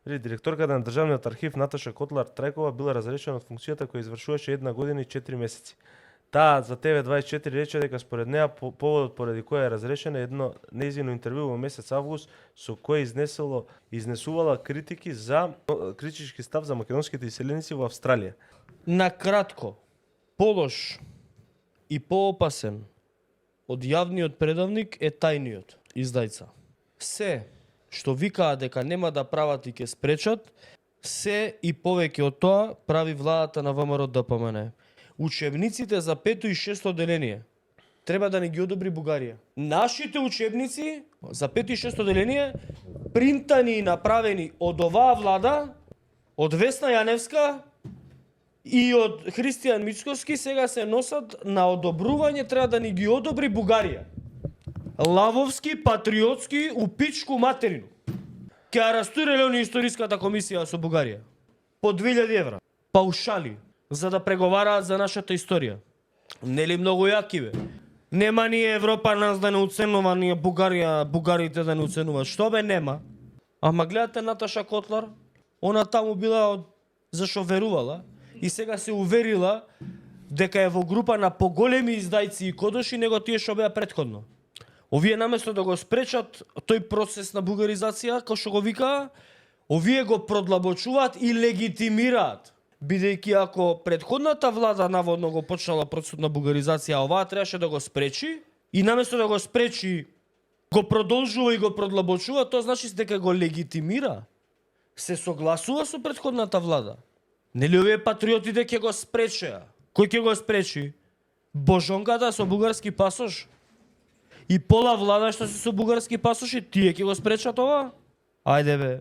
Директорката на Државниот архив Наташа Котлар Трајкова била разрешена од функцијата која извршуваше 1 година и 4 месеци. Таа за ТВ24 рече дека според неа поводот поради која е разрешена едно нејзино интервју во месец август со кој изнесувала критички став за македонските иселеници во Австралија. На кратко, полош и поопасен од јавниот предавник е тајниот издајца. Се што викаат дека нема да прават и ќе спречат, се и повеќе од тоа прави владата на ВМРО ДПМН. Учебниците за 5 и 6 одделение треба да не ги одобри Бугарија. Нашите учебници за 5 и 6 одделение принтани и направени од оваа влада, од Весна Јаневска и од Христијан Мицкоски, сега се носат на одобрување, треба да ни ги одобри Бугарија. Лавовски, патриотски, упичку материну. Ке арестурале они историската комисија со Бугарија. По 2000 евра. Паушали, за да преговараат за нашата историја. Нели многу јаки бе? Нема ни Европа нас да не уценува, ни бугарите да не уценуваат. Што бе нема? Ама гледате Наташа Котлар, она таму била зашо верувала и сега се уверила дека е во група на поголеми издајци и кодоши него тие што беа претходно. Овие наместо да го спречат тој процес на бугаризација, кој што го вика, овие го продлабочуваат и легитимираат. Бидејќи ако претходната влада наводно го почнала процесот на бугаризација, оваа требаше да го спречи и наместо да го спречи, го продолжува и го продлабочува, тоа значи дека го легитимира. Се согласува со претходната влада. Нели овие патриотите ќе го спречеа? Кој ќе го спречи? Божонката со бугарски пасош? И пола влада што се со бугарски пасоши, тие ќе го спречат ова? Ајде бе.